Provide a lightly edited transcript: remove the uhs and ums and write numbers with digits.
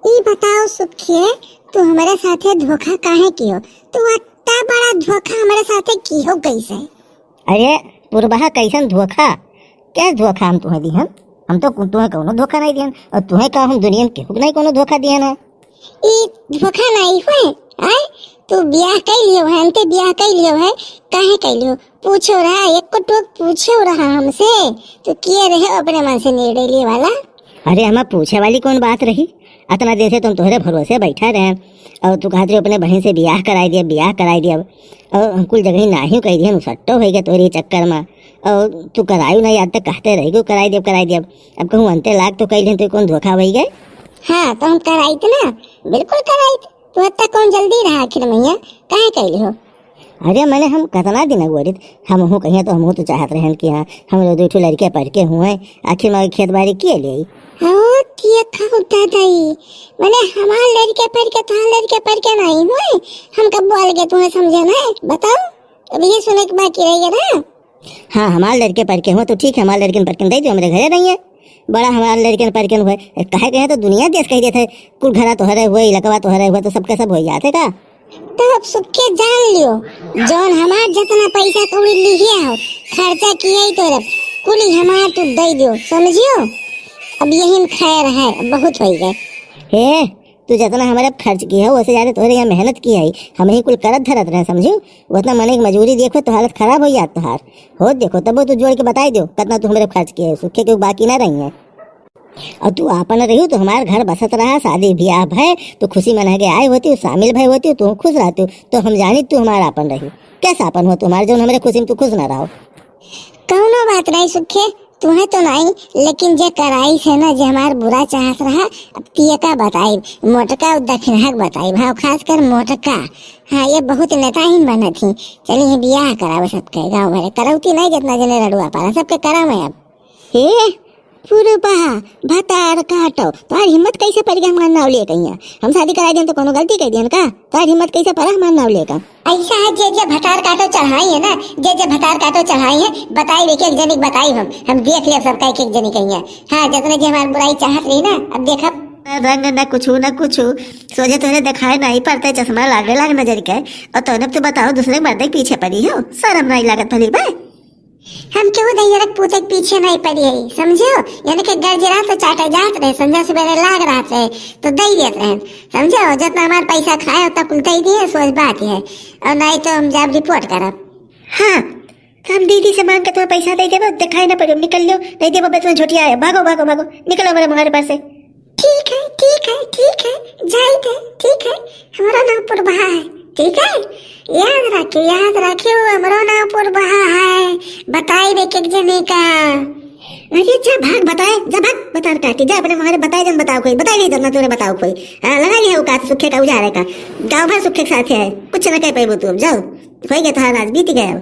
ई बताओ सुखिए, तू हमारे साथे धोखा काहे कियो? तू इतना बड़ा धोखा हमारे साथे कियो कैसे? अरे पुरबहा कैसन धोखा? क्या धोखा हम तुम्हें दिहन? हम तो तुम्हें कोनो धोखा नहीं दिहन, और तुम्हें का हम दुनिया में केहू नहीं कोनो धोखा दिहन है। ई धोखा नहीं हुए आय? तू ब्याह कर लियो है, अंते ब्याह कर लियो है, काहे कर लियो? पूछो रहा, एक को टोक पूछो रहा हमसे, तो किए रहे अपने मन से निर्णय लिए वाला। अरे हमें पूछे वाली कौन बात रही? इतना देर से तुम तोहरे भरोसे बैठा रहे, और तू कहते अपने बहन से ब्याह कराई दिया, और हम कुल जगह नाही कह दिया, सट्टो हो गया तोरी चक्कर में, और तू करायू नहीं, आज तक कहते रही गो कराई दिया। अब कहूँ अंते लाख तो कह तो कौन धोखा हो गए? हाँ तो हम कराई थे ना, बिल्कुल कराई थे। तू इतना कौन जल्दी रहा आखिर मैया, काहे कैली हो? अरे मैंने हम कितना दिन गोरित हम हूँ कहिए, तो हम तो चाहत रहे कि हाँ हम लोग दो लड़के पढ़ के हुए, आखिर में खेत बाड़ी किए ले। हाँ तिया खाऊता दाई, मैंने हमारे लड़के पढ़ के तुहार लड़के पढ़ के नहीं हुए, हम कब बोल के तुम्हें समझे ना? बताओ, अब ये सुने के बाकी रह गया ना। हाँ हमारे लड़के पढ़ के हुए तो ठीक है, हमारे लड़के पढ़ के दे दो, मेरे घरे नहीं है बड़ा, हमारे लड़के पढ़ के हुए कहे कहे तो दुनिया देश कह देते कुल घरा तो हरे हुए, इलाकवा तो हरे हुए, तो सबके सब हो जाते का। तो अब सुखे जान लियो, जौन हमार जितना पैसा कौड़ी लिया हो, खर्चा किया ही तो कुली हमार तू दे दियो, समझियो? अब यही खैर है, बहुत हो गए। हे तू जितना हमारे खर्च किया है उससे ज्यादा तोहरे यहाँ मेहनत की है, हम ही कुल करत धरत रहे, समझू? उतना मने की मजबूरी देखो तो हालत खराब हो जात तोहार हो, देखो तब तू जोड़ के बताई दो कितना तू हमारे खर्च किया है, सुखे के बाकी ना रही है। और तू आपन रही तो हमारे घर बसत रहा, शादी ब्याह भय तो खुशी मना के आए होती, शामिल भय होती, तू खुश रहती, तो हम जानी तू हमारा आपन रही। कैसा आपन हो तुम्हारे जो हमारे खुशी में तू खुश ना रहो? कौनो बात नहीं सुखे, तुम्हें तो नहीं, लेकिन जे कराई है ना, जे हमार बुरा चाहत रहा, अब तिये का बताई, मोटका दक्षिणा बताई भाव, खास कर मोटका। हाँ ये बहुत नेताहीन बना थी, चलिए ब्याह करावे सबके गाँव भरे, करौती नहीं जितना जने रडुआ पारा, सबके करावे। अब हे पुरबहा भतार काटो, तुम्हारी हिम्मत कैसे पड़ गया हमारा नाव लिए कहीं? हम शादी करा दिया तो कोनो गलती कह दिया का? तुम्हारी हिम्मत कैसे पड़ा हमारा नाव लिए का? ऐसा है, जे भटार काटो चढ़ाई है ना, जे भटार काटो चढ़ाई है, बताई एक एक जनी बताई, हम देख लिया सबका एक एक जनी कहीं। हाँ जितने जे हमारी बुराई चाहत रही ना, अब देखा रंग न कुछ सोचे तुझे दिखाई नहीं पड़ता, चश्मा लागे लाग नजर के, और तूने तो बताओ दूसरे मर्द के पीछे पड़ी हो, शर्म नहीं लागत भली बे? हम क्यों दैयरक पूछे पीछे नहीं पड़ी है, समझो? यानी कि गरजरा तो चाटे जात रहे, संध्या सवेरे लाग रहा थे तो दे देते रहे, समझो? जितना हमारा पैसा खाए उतना कुल दे दिए, सोच बात है, और नहीं तो हम जब रिपोर्ट करब। हाँ हम दीदी से मांग के तुम्हें पैसा दे देबो, दिखाई ना पड़े, निकल लो, नहीं देबो तुम्हें झूठी आए, भागो भागो भागो, निकलो मेरे हमारे पास से। ठीक है ठीक है ठीक है, जाए थे, ठीक है, हमारा नाम पुरबहा है, ठीक है? याद रखियो हमारा नाम पुरबहा है, बताई एक एक जने का। अरे जा भाग, बताए जा भाग, बता काटी जा अपने हमारे बताए, जन बताओ कोई, बताई नहीं करना तूने, बताओ कोई। लगा लिया हो का सुखे का उजारे का, गाँव भर सुखे के साथ है, कुछ न कह पाए तू, अब जाओ, हो गया तुम्हारा राज बीत गया।